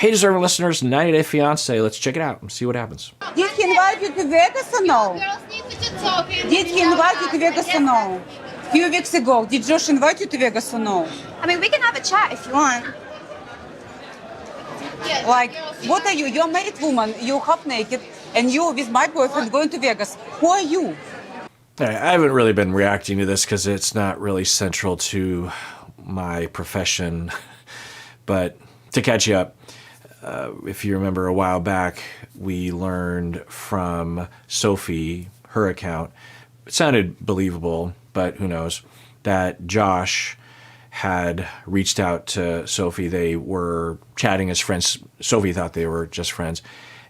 Hey, deserving listeners, 90 Day Fiancé. Let's check it out and see what happens. Did he invite you to Vegas or no? Did he invite you to Vegas or no? A few weeks ago, did Josh invite you to Vegas or no? I mean, we can have a chat if you want. Like, what are you? You're a married woman, you're half naked, and you with my boyfriend going to Vegas. Who are you? I haven't really been reacting to this because it's not really central to my profession. But to catch you up, if you remember a while back, we learned from Sophie, her account, it sounded believable, but who knows, that Josh had reached out to Sophie. They were chatting as friends. Sophie thought they were just friends.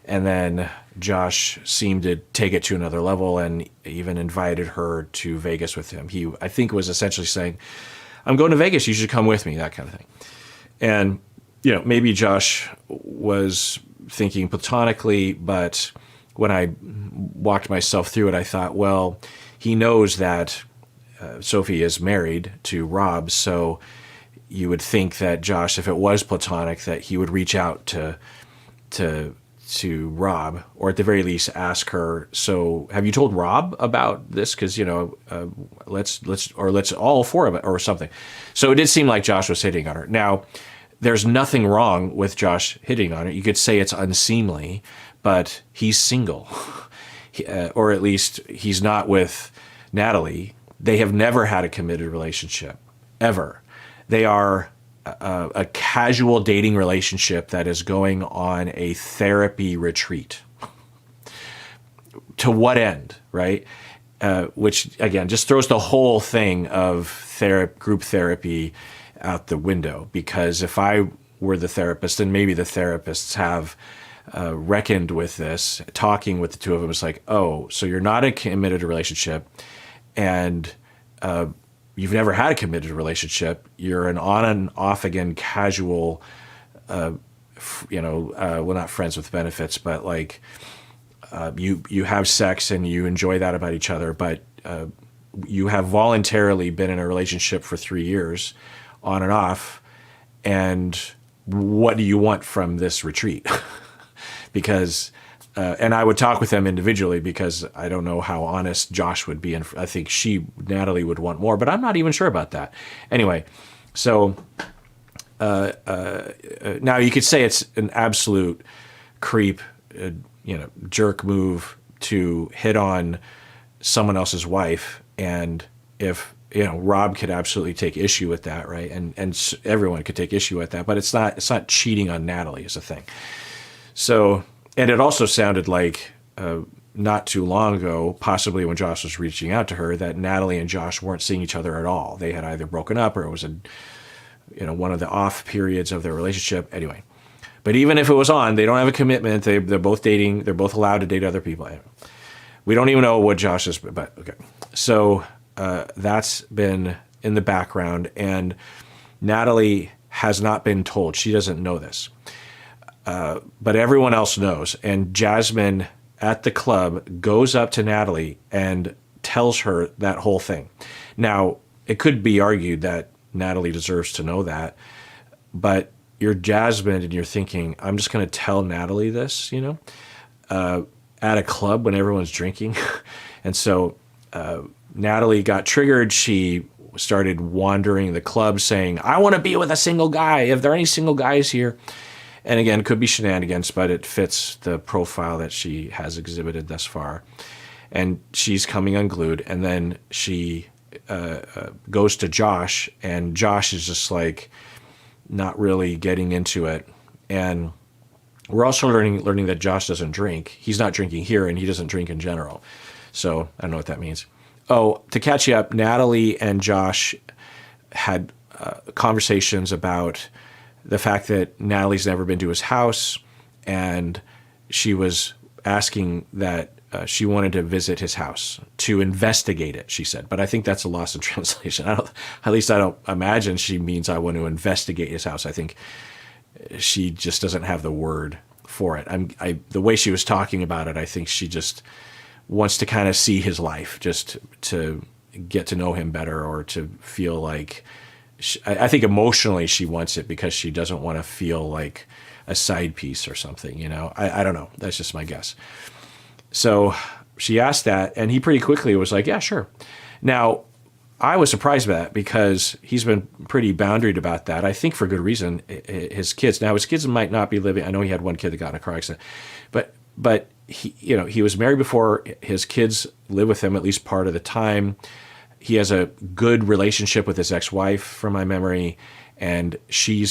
And then Josh seemed to take it to another level and even invited her to Vegas with him. He, I think, was essentially saying, I'm going to Vegas, you should come with me, that kind of thing. And, you know, maybe Josh was thinking platonically, but when I walked myself through it, I thought, well, he knows that Sophie is married to Rob, so you would think that Josh, if it was platonic, that he would reach out to Rob, or at the very least ask her, so have you told Rob about this? Because, you know, let's all four of it or something. So it did seem like Josh was hitting on her. Now, there's nothing wrong with Josh hitting on her. You could say it's unseemly, but he's single, or at least he's not with Natalie. They have never had a committed relationship, ever. They are a casual dating relationship that is going on a therapy retreat. To what end, right? Which, again, just throws the whole thing of group therapy out the window. Because if I were the therapist, and maybe the therapists have reckoned with this, talking with the two of them, it's like, oh, so you're not in a committed relationship, and you've never had a committed relationship. You're an on and off again casual, well, not friends with benefits, but like you have sex and you enjoy that about each other, but you have voluntarily been in a relationship for 3 years, on and off. And what do you want from this retreat? Because and I would talk with them individually, because I don't know how honest Josh would be. And I think Natalie would want more, but I'm not even sure about that. Anyway, so now you could say it's an absolute creep, jerk move to hit on someone else's wife. And if, Rob could absolutely take issue with that, right? And everyone could take issue with that, but it's not cheating on Natalie is the thing. So, and it also sounded like not too long ago, possibly when Josh was reaching out to her, that Natalie and Josh weren't seeing each other at all. They had either broken up, or it was one of the off periods of their relationship. Anyway, but even if it was on, they don't have a commitment. They're both dating. They're both allowed to date other people. Anyway, we don't even know what Josh is, but okay. So that's been in the background, and Natalie has not been told. She doesn't know this. But everyone else knows. And Jasmine at the club goes up to Natalie and tells her that whole thing. Now, it could be argued that Natalie deserves to know that, but you're Jasmine and you're thinking, I'm just going to tell Natalie this, at a club when everyone's drinking. And so Natalie got triggered. She started wandering the club saying, I want to be with a single guy. If there are any single guys here. And again, it could be shenanigans, but it fits the profile that she has exhibited thus far. And she's coming unglued. And then she goes to Josh, and Josh is just like not really getting into it. And we're also learning that Josh doesn't drink. He's not drinking here, and he doesn't drink in general. So I don't know what that means. Oh, to catch you up, Natalie and Josh had conversations about the fact that Natalie's never been to his house, and she was asking that she wanted to visit his house to investigate it, she said. But I think that's a loss in translation. At least I don't imagine she means I want to investigate his house. I think she just doesn't have the word for it. The way she was talking about it, I think she just wants to kind of see his life, just to get to know him better, or to feel like, I think emotionally she wants it because she doesn't want to feel like a side piece or something, you know? I don't know. That's just my guess. So she asked that, and he pretty quickly was like, yeah, sure. Now, I was surprised by that because he's been pretty boundaried about that. I think for good reason. His kids might not be living. I know he had one kid that got in a car accident, but he, you know, he was married before. His kids live with him at least part of the time. He has a good relationship with his ex-wife, from my memory, and she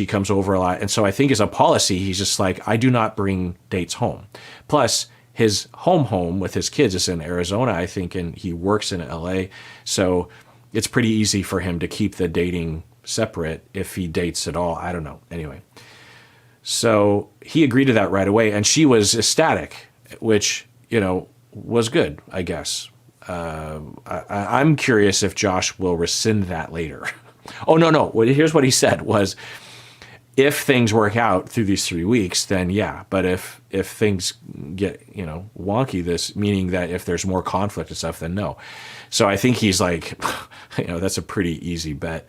comes over a lot. And so I think as a policy, he's just like, I do not bring dates home. Plus, his home with his kids is in Arizona, I think, and he works in LA. So it's pretty easy for him to keep the dating separate if he dates at all. I don't know. Anyway. So he agreed to that right away, and she was ecstatic, which, you know, was good, I guess. I'm curious if Josh will rescind that later. Oh, no. Here's what he said was, if things work out through these 3 weeks, then yeah. But if things get, you know, wonky, meaning that if there's more conflict and stuff, then no. So I think he's like, you know, that's a pretty easy bet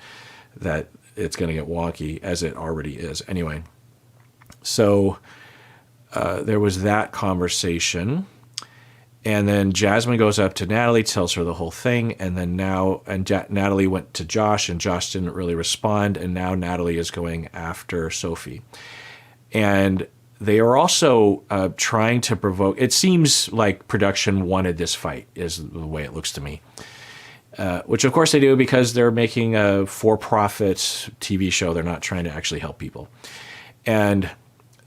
that it's going to get wonky, as it already is. Anyway, so there was that conversation. And then Jasmine goes up to Natalie, tells her the whole thing, and then Natalie went to Josh, and Josh didn't really respond, and now Natalie is going after Sophie. And they are also trying to provoke, it seems like production wanted this fight, is the way it looks to me. Which of course they do, because they're making a for-profit TV show. They're not trying to actually help people. And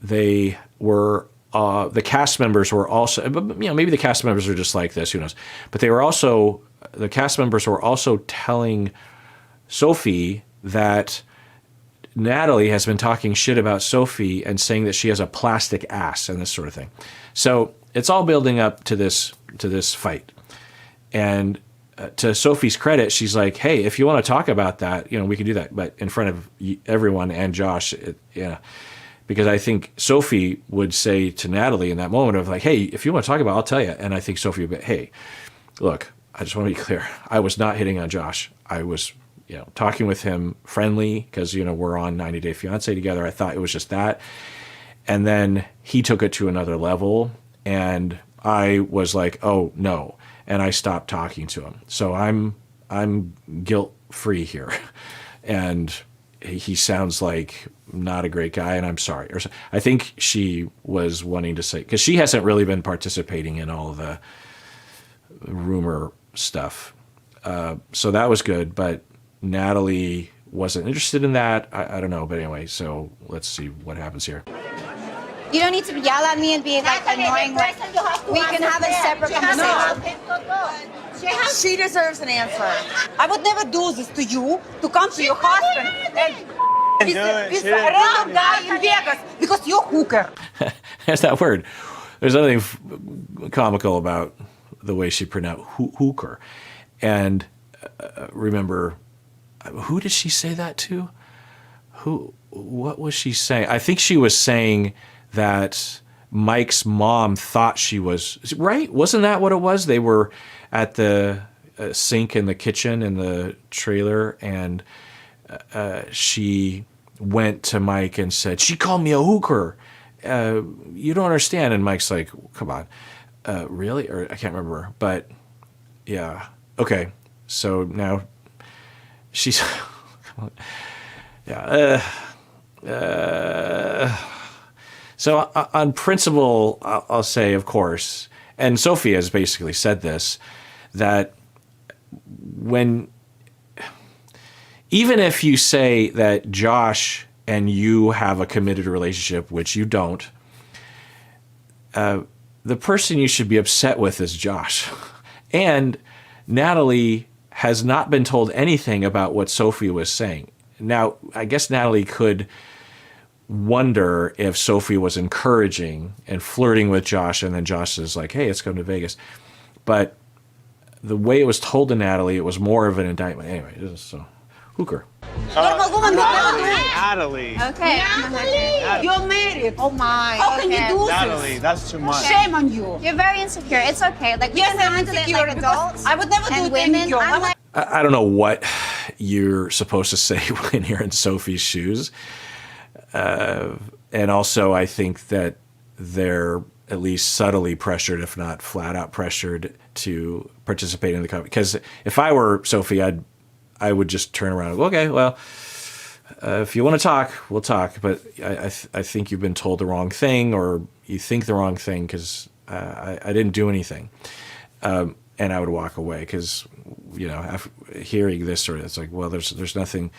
they were... the cast members were also, you know, maybe the cast members are just like this, who knows? But the cast members were also telling Sophie that Natalie has been talking shit about Sophie and saying that she has a plastic ass and this sort of thing. So it's all building up to this fight. And to Sophie's credit, she's like, hey, if you want to talk about that, you know, we can do that. But in front of everyone and Josh, because I think Sophie would say to Natalie in that moment of like, hey, if you want to talk about it, I'll tell you. And I think Sophie would be, hey, look, I just want to be clear. I was not hitting on Josh. I was, you know, talking with him friendly because, you know, we're on 90 Day Fiancé together. I thought it was just that. And then he took it to another level, and I was like, oh, no. And I stopped talking to him. So I'm guilt-free here. And he sounds like not a great guy, and I'm sorry. Or I think she was wanting to say, because she hasn't really been participating in all the rumor stuff. So that was good, but Natalie wasn't interested in that. I don't know, but anyway, so let's see what happens here. You don't need to yell at me and be like annoying. Like, we can have a separate conversation. She deserves an answer. I would never do this to you, to come to your husband and with a random guy in Vegas, because you're hooker. There's that word. There's nothing comical about the way she pronounced hooker. And remember, who did she say that to? What was she saying? I think she was saying that Mike's mom thought she was, right? Wasn't that what it was? They were at the sink in the kitchen in the trailer, and she went to Mike and said, she called me a hooker. You don't understand. And Mike's like, come on. Really? Or I can't remember. But yeah. Okay. So now she's... yeah. So on principle, I'll say, of course, and Sophie has basically said this, that even if you say that Josh and you have a committed relationship, which you don't, the person you should be upset with is Josh. And Natalie has not been told anything about what Sophie was saying. Now, I guess Natalie could wonder if Sophie was encouraging and flirting with Josh, and then Josh is like, hey, let's go to Vegas. But the way it was told to Natalie, it was more of an indictment. Anyway, it was so hooker. Normal woman would never do it. Natalie. Okay. Natalie, you're married. Oh my. How can you do Natalie, this? that's too much. Shame on you. You're very insecure. It's okay. Like, we Yes, can I'm handle it insecure like because adults I would never do and it to women. any girl. I'm like, I don't know what you're supposed to say when you're in Sophie's shoes. And also, I think that they're at least subtly pressured, if not flat out pressured, to participate in the company. Because if I were Sophie, I would just turn around and go, okay, well, if you want to talk, we'll talk. But I think you've been told the wrong thing, or you think the wrong thing, because I didn't do anything. And I would walk away because, after hearing this sort of, it's like, well, there's nothing.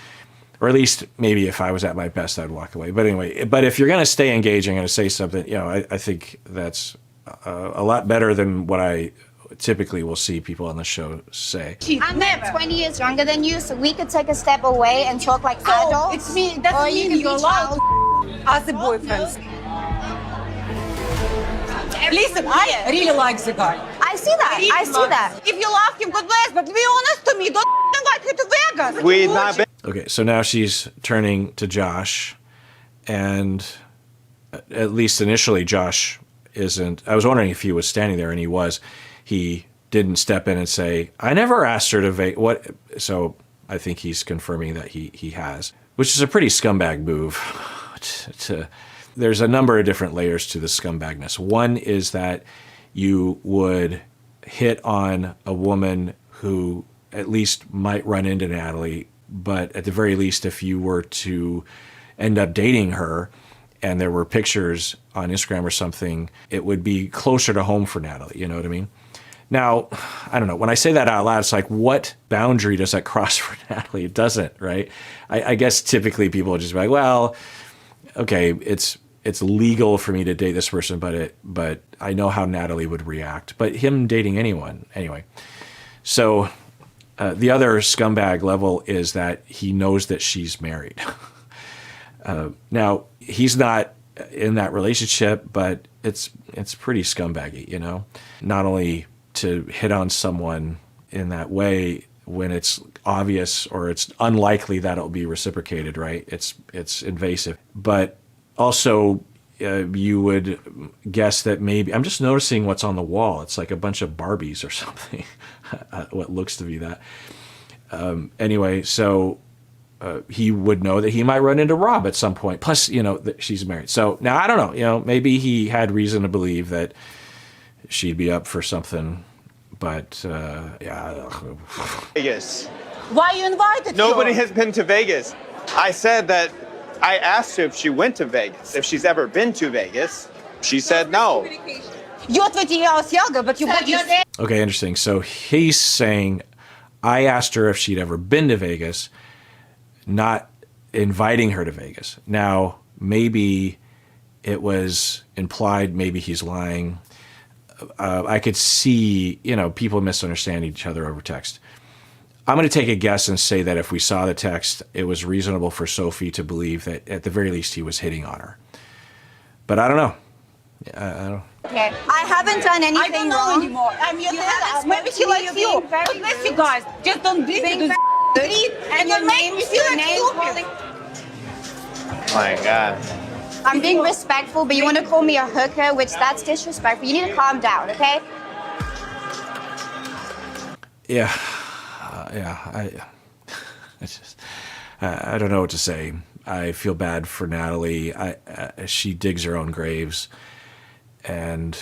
Or at least maybe if I was at my best, I'd walk away. But anyway, if you're going to stay engaging and to say something, I think that's a lot better than what I typically will see people on the show say. I'm like 20 years younger than you, so we could take a step away and talk like So adults. it's me. Doesn't or you mean can you're be allowed child. as a boyfriend. Listen, I really like the guy. I see that. Really I see like that. him. If you love him, God bless. But be honest to me. Don't invite him to Vegas. We've not been. Okay, so now she's turning to Josh, and at least initially Josh isn't. I was wondering if he was standing there, and he was. He didn't step in and say, I never asked her to what. So I think he's confirming that he has, which is a pretty scumbag move. There's a number of different layers to the scumbagness. One is that you would hit on a woman who at least might run into Natalie, but at the very least, if you were to end up dating her and there were pictures on Instagram or something, it would be closer to home for Natalie. You know what I mean? Now, I don't know. When I say that out loud, it's like, what boundary does that cross for Natalie? It doesn't, right? I guess typically people would just be like, well, okay, it's legal for me to date this person, but I know how Natalie would react. But him dating anyone, anyway. So the other scumbag level is that he knows that she's married. Now, he's not in that relationship, but it's pretty scumbaggy, Not only to hit on someone in that way when it's obvious or it's unlikely that it'll be reciprocated, right? It's invasive. But also, you would guess that maybe, I'm just noticing what's on the wall. It's like a bunch of Barbies or something, what looks to be that. Anyway, so he would know that he might run into Rob at some point. Plus, that she's married. So now I don't know, maybe he had reason to believe that she'd be up for something, but yeah. Vegas. Why you invited Nobody her? has been to Vegas. I said that I asked her if she went to Vegas, if she's ever been to Vegas. She said no. You ответил, я съел, but you Okay, interesting. So he's saying, I asked her if she'd ever been to Vegas, not inviting her to Vegas. Now, maybe it was implied, maybe he's lying. I could see, people misunderstand each other over text. I'm going to take a guess and say that if we saw the text, it was reasonable for Sophie to believe that at the very least he was hitting on her. But I don't know. I don't. Okay. I haven't done anything I don't know wrong. anymore. I'm your You dad. haven't Maybe spoken he to me, likes you're you. being very God bless you rude. guys. Just don't beat Being me very to rude. and you make me feel like calling. stupid. My God. I'm being respectful, but you want to call me a hooker, which that's disrespectful. You need to calm down, okay? Yeah. I don't know what to say. I feel bad for Natalie. She digs her own graves, and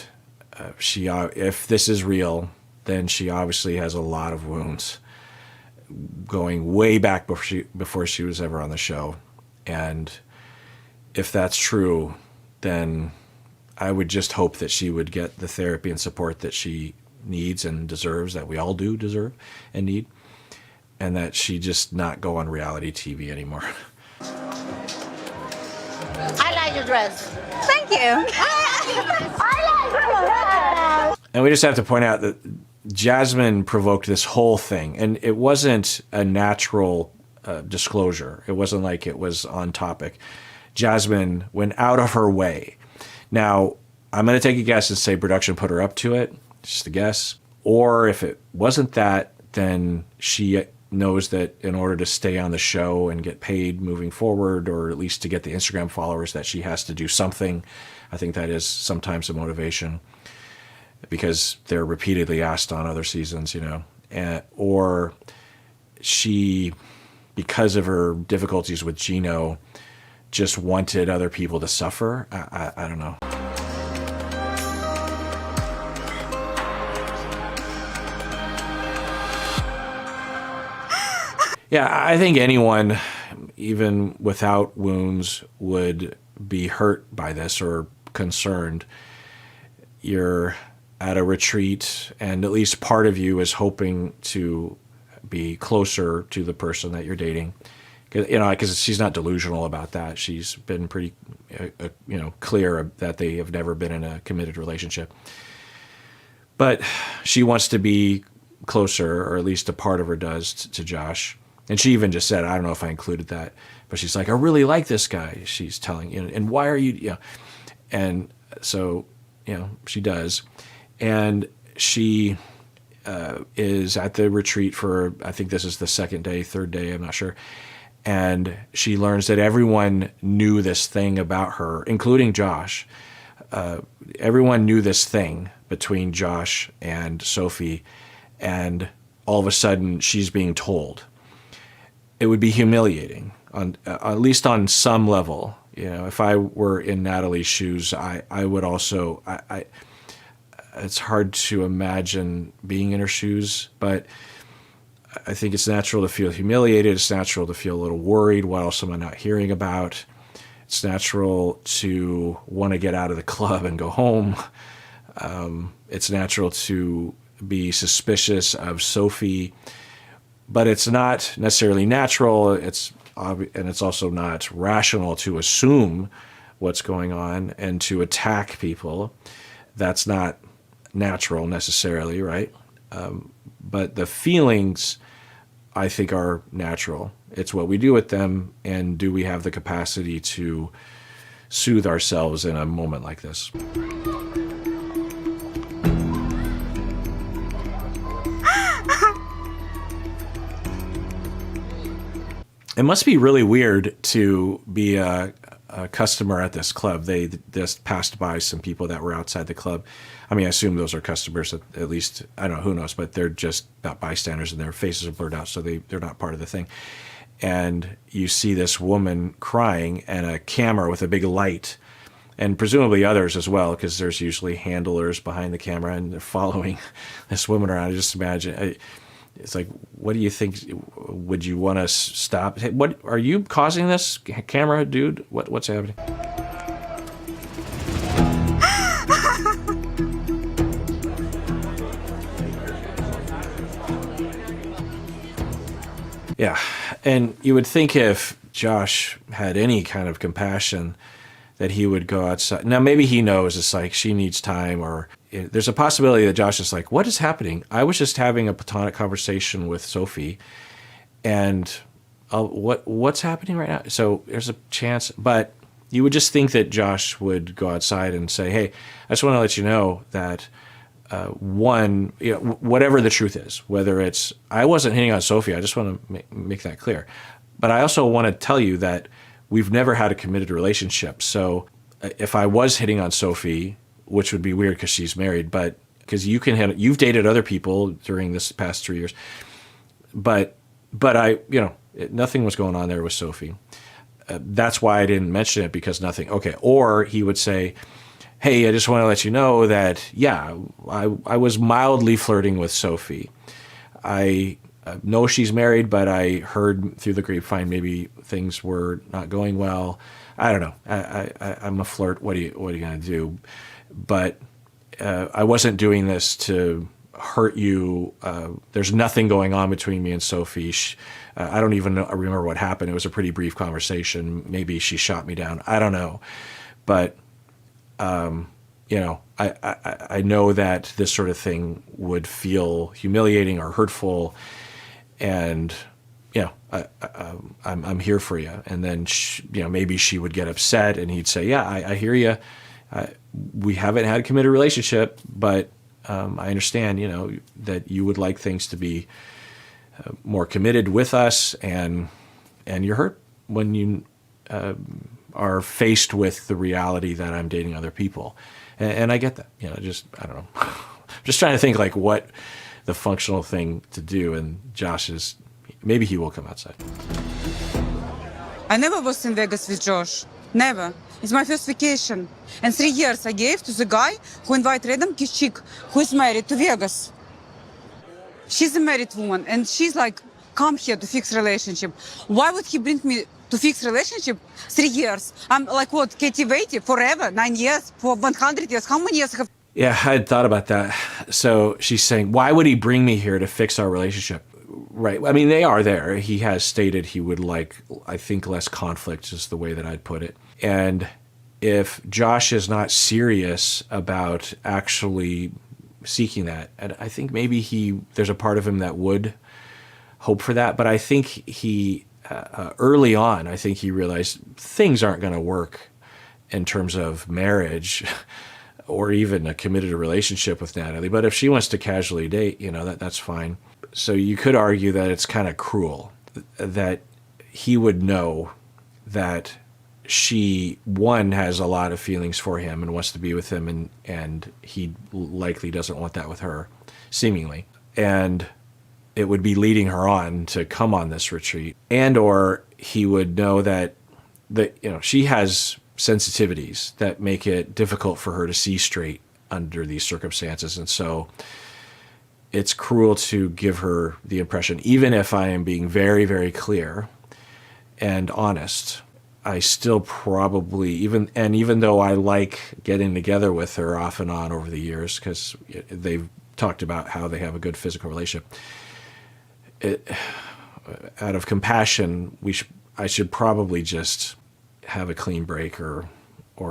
if this is real, then she obviously has a lot of wounds going way back before she was ever on the show. And if that's true, then I would just hope that she would get the therapy and support that she needs and deserves, that we all do deserve and need, and that she just not go on reality TV anymore. I like your dress. Thank you. And we just have to point out that Jasmine provoked this whole thing, and it wasn't a natural disclosure. It wasn't like it was on topic. Jasmine went out of her way. Now, I'm going to take a guess and say production put her up to it, just a guess. Or if it wasn't that, then she knows that in order to stay on the show and get paid moving forward, or at least to get the Instagram followers, that she has to do something. I think that is sometimes a motivation, because they're repeatedly asked on other seasons, or she, because of her difficulties with Gino, just wanted other people to suffer. I don't know. Yeah, I think anyone, even without wounds, would be hurt by this or concerned. You're at a retreat, and at least part of you is hoping to be closer to the person that you're dating. Because she's not delusional about that. She's been pretty, clear that they have never been in a committed relationship. But she wants to be closer, or at least a part of her does, to Josh. And she even just said, I don't know if I included that, but she's like, I really like this guy. She's telling, and why are you, and so, she does. And she is at the retreat for, I think this is the second day, third day, I'm not sure. And she learns that everyone knew this thing about her, including Josh. Everyone knew this thing between Josh and Sophie, and all of a sudden she's being told. It would be humiliating, at least on some level. If I were in Natalie's shoes, I would also. It's hard to imagine being in her shoes, but I think it's natural to feel humiliated. It's natural to feel a little worried. What else am I not hearing about? It's natural to want to get out of the club and go home. It's natural to be suspicious of Sophie. But it's not necessarily natural. And it's also not rational to assume what's going on and to attack people. That's not natural necessarily, right? But the feelings, I think, are natural. It's what we do with them, and do we have the capacity to soothe ourselves in a moment like this? It must be really weird to be a customer at this club. They just passed by some people that were outside the club. I mean, I assume those are customers, at least, I don't know, who knows, but they're just not bystanders and their faces are blurred out, so they're not part of the thing. And you see this woman crying and a camera with a big light, and presumably others as well, because there's usually handlers behind the camera and they're following this woman around. I just imagine... It's like, what do you think? Would you want to stop? Hey, what are you causing this, camera dude? What's happening? Yeah, and you would think if Josh had any kind of compassion, that he would go outside. Now, maybe he knows it's like she needs time, or there's a possibility that Josh is like, what is happening? I was just having a platonic conversation with Sophie, and what's happening right now? So there's a chance, but you would just think that Josh would go outside and say, hey, I just want to let you know that whatever the truth is, whether it's, I wasn't hitting on Sophie, I just want to make that clear. But I also want to tell you that we've never had a committed relationship. So if I was hitting on Sophie, which would be weird because she's married, but because you've dated other people during this past 3 years, but I, nothing was going on there with Sophie. That's why I didn't mention it, because nothing. Okay. Or he would say, hey, I just want to let you know that, yeah, I was mildly flirting with Sophie. I know she's married, but I heard through the grapevine maybe things were not going well. I don't know. I'm a flirt. What are you going to do? But I wasn't doing this to hurt you. There's nothing going on between me and Sophie. I don't even remember what happened. It was a pretty brief conversation. Maybe she shot me down. I don't know. But, I know that this sort of thing would feel humiliating or hurtful. And, I'm here for you. And then, maybe she would get upset and he'd say, yeah, I hear you. We haven't had a committed relationship, but I understand, that you would like things to be more committed with us, and you're hurt when you are faced with the reality that I'm dating other people. And I get that, I don't know. I'm just trying to think like what the functional thing to do, and Josh is, maybe he will come outside. I never was in Vegas with Josh. Never. It's my first vacation. And 3 years I gave to the guy who invited random chick who is married to Vegas. She's a married woman and she's like, come here to fix relationship. Why would he bring me to fix relationship? 3 years. I'm like, what, Katie waited forever? 9 years? For 100 years? How many years have... Yeah, I had thought about that. So she's saying, why would he bring me here to fix our relationship? Right. I mean, they are there. He has stated he would like, I think, less conflict is the way that I'd put it. And if Josh is not serious about actually seeking that, and I think maybe there's a part of him that would hope for that. But I think he, early on, I think he realized things aren't going to work in terms of marriage or even a committed relationship with Natalie. But if she wants to casually date, that's fine. So you could argue that it's kind of cruel that he would know that she, one, has a lot of feelings for him and wants to be with him, and he likely doesn't want that with her, seemingly. And it would be leading her on to come on this retreat. And or he would know that she has sensitivities that make it difficult for her to see straight under these circumstances. And so it's cruel to give her the impression, even if I am being very, very clear and honest, I still probably, even though I like getting together with her off and on over the years, because they've talked about how they have a good physical relationship, out of compassion, I should probably just have a clean break or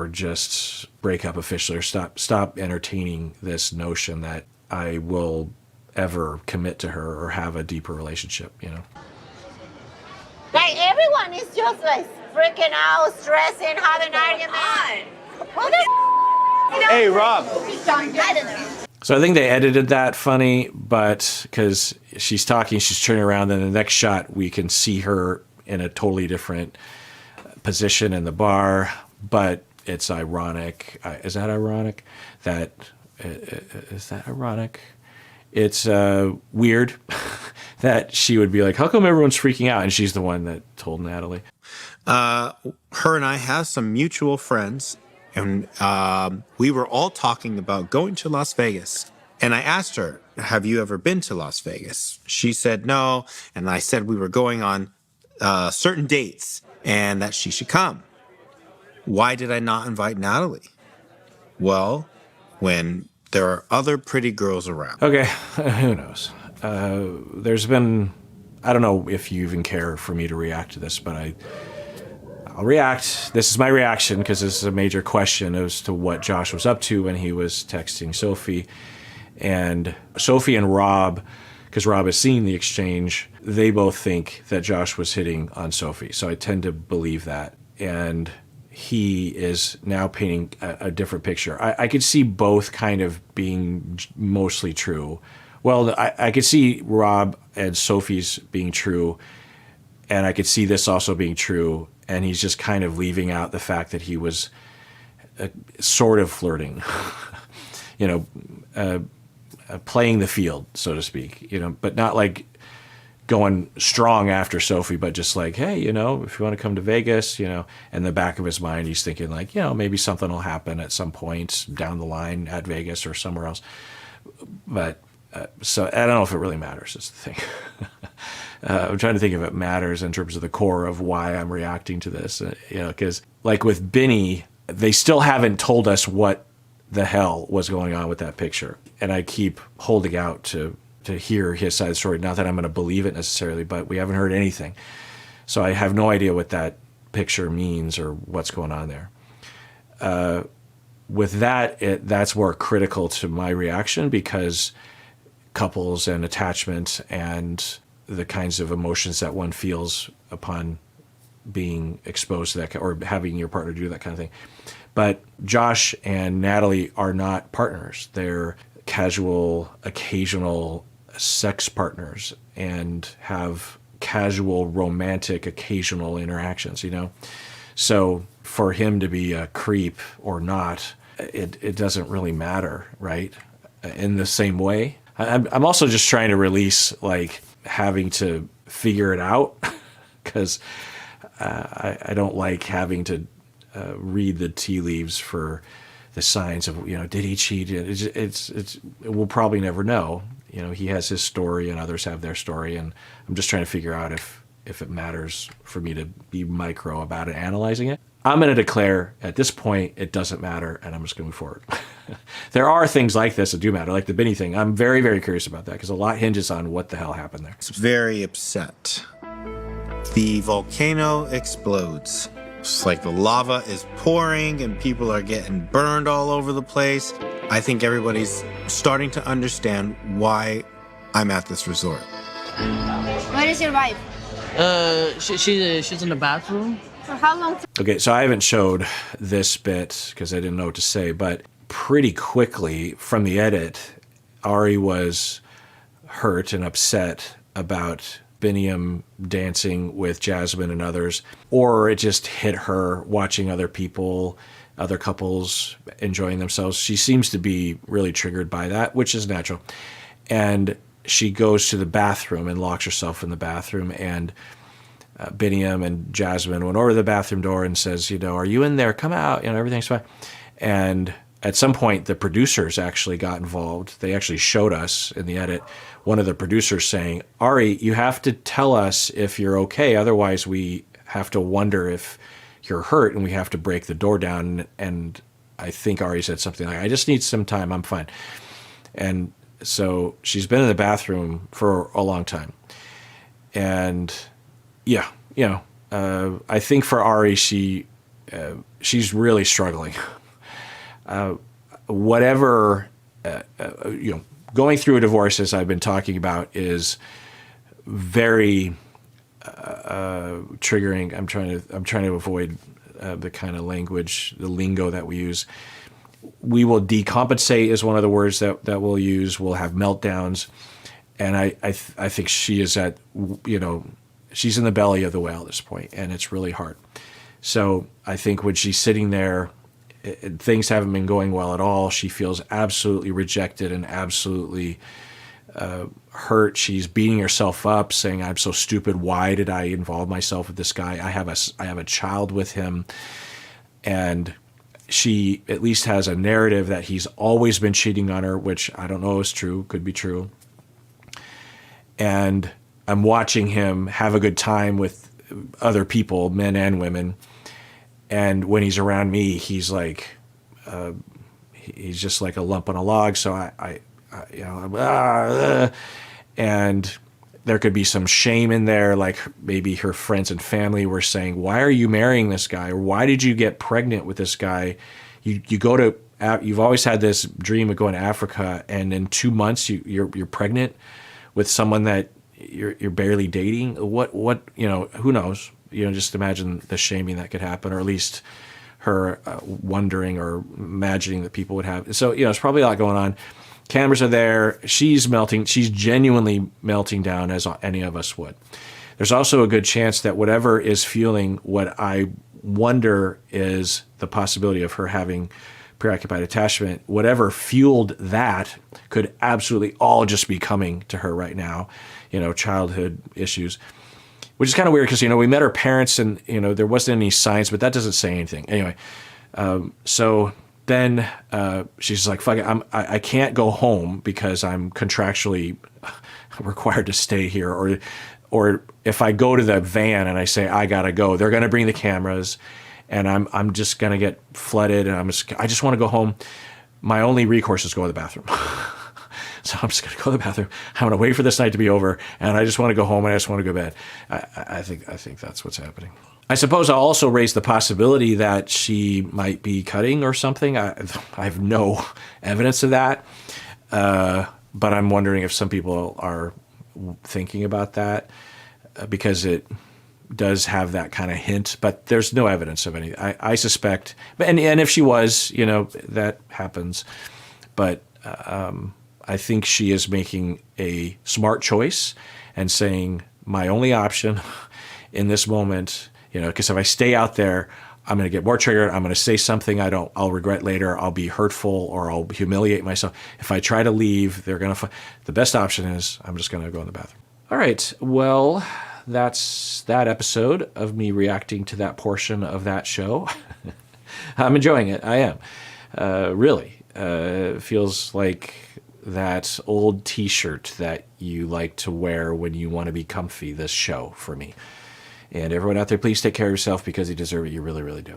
just break up officially, or stop entertaining this notion that I will ever commit to her or have a deeper relationship, Like everyone is just like freaking out, stressing, having arguments. What the Hey, Rob. I don't know. So I think they edited that funny, but because she's talking, she's turning around, then the next shot we can see her in a totally different position in the bar, but it's ironic. Is that ironic? Is that ironic? It's weird that she would be like, how come everyone's freaking out? And she's the one that told Natalie. Her and I have some mutual friends, and we were all talking about going to Las Vegas. And I asked her, have you ever been to Las Vegas? She said no. And I said we were going on certain dates and that she should come. Why did I not invite Natalie? Well, when there are other pretty girls around. Okay, who knows? There's been, I don't know if you even care for me to react to this, but I'll react. This is my reaction because this is a major question as to what Josh was up to when he was texting Sophie. And Sophie and Rob, because Rob has seen the exchange, they both think that Josh was hitting on Sophie. So I tend to believe that. And he is now painting a different picture. I could see both kind of being mostly true. Well, I could see Rob and Sophie's being true, and I could see this also being true, and he's just kind of leaving out the fact that he was sort of flirting, playing the field, so to speak, but not like going strong after Sophie, but just like, hey, if you want to come to Vegas, in the back of his mind, he's thinking like, maybe something will happen at some point down the line at Vegas or somewhere else. But so I don't know if it really matters is the thing. I'm trying to think if it matters in terms of the core of why I'm reacting to this, because like with Benny, they still haven't told us what the hell was going on with that picture. And I keep holding out to hear his side of the story. Not that I'm going to believe it necessarily, but we haven't heard anything. So I have no idea what that picture means or what's going on there. With that, that's more critical to my reaction because couples and attachment and the kinds of emotions that one feels upon being exposed to that or having your partner do that kind of thing. But Josh and Natalie are not partners. They're casual, occasional sex partners and have casual, romantic, occasional interactions, So for him to be a creep or not, it doesn't really matter, right? In the same way. I'm also just trying to release like having to figure it out because I don't like having to read the tea leaves for the signs of, did he cheat? We'll probably never know. He has his story and others have their story, and I'm just trying to figure out if it matters for me to be micro about it, analyzing it. I'm going to declare at this point it doesn't matter, and I'm just going to move forward. There are things like this that do matter, like the Benny thing. I'm very, very curious about that because a lot hinges on what the hell happened there. It's very upset. The volcano explodes. It's like the lava is pouring and people are getting burned all over the place. I think everybody's starting to understand why I'm at this resort. Where is your wife? She's in the bathroom. For how long? Okay, so I haven't showed this bit because I didn't know what to say, but pretty quickly from the edit, Ari was hurt and upset about Biniam dancing with Jasmine and others, or it just hit her watching other people, other couples enjoying themselves. She seems to be really triggered by that, which is natural. And she goes to the bathroom and locks herself in the bathroom, and Biniam and Jasmine went over to the bathroom door and says, are you in there? Come out, everything's fine. And at some point, the producers actually got involved. They actually showed us in the edit one of the producers saying, Ari, you have to tell us if you're okay. Otherwise, we have to wonder if you're hurt and we have to break the door down. And I think Ari said something like, I just need some time. I'm fine. And so she's been in the bathroom for a long time. And yeah, I think for Ari, she's really struggling. Whatever, going through a divorce, as I've been talking about, is very triggering. I'm trying to avoid the kind of language, the lingo that we use. We will decompensate is one of the words that we'll use. We'll have meltdowns, and I think she is at, she's in the belly of the whale at this point, and it's really hard. So I think when she's sitting there, things haven't been going well at all. She feels absolutely rejected and absolutely hurt. She's beating herself up, saying, I'm so stupid. Why did I involve myself with this guy? I have a child with him. And she at least has a narrative that he's always been cheating on her, which I don't know is true, could be true. And I'm watching him have a good time with other people, men and women. And when he's around me, he's like, he's just like a lump on a log. So and there could be some shame in there. Like maybe her friends and family were saying, why are you marrying this guy? Or why did you get pregnant with this guy? You've always had this dream of going to Africa, and in 2 months you're pregnant with someone that you're barely dating. What who knows? Just imagine the shaming that could happen, or at least her wondering or imagining that people would have. So, it's probably a lot going on. Cameras are there. She's melting. She's genuinely melting down, as any of us would. There's also a good chance that whatever is fueling what I wonder is the possibility of her having preoccupied attachment, whatever fueled that could absolutely all just be coming to her right now, childhood issues. Which is kind of weird because, we met her parents and, there wasn't any signs, but that doesn't say anything. Anyway, so then she's like, fuck it, I can't go home because I'm contractually required to stay here. Or if I go to the van and I say, I got to go, they're going to bring the cameras and I'm just going to get flooded. And I just want to go home. My only recourse is go to the bathroom. So I'm just going to go to the bathroom. I'm going to wait for this night to be over, and I just want to go home and I just want to go to bed. I think that's what's happening. I suppose I'll also raise the possibility that she might be cutting or something. I have no evidence of that, but I'm wondering if some people are thinking about that because it does have that kind of hint, but there's no evidence of any. I suspect, and if she was, that happens, but. I think she is making a smart choice and saying my only option in this moment, because if I stay out there, I'm going to get more triggered. I'm going to say something I'll regret later. I'll be hurtful or I'll humiliate myself. If I try to leave, they're going to. The best option is I'm just going to go in the bathroom. All right. Well, that's that episode of me reacting to that portion of that show. I'm enjoying it. I am. Really. It feels like that old t-shirt that you like to wear when you want to be comfy, this show for me. And everyone out there, please take care of yourself because you deserve it. You really, really do.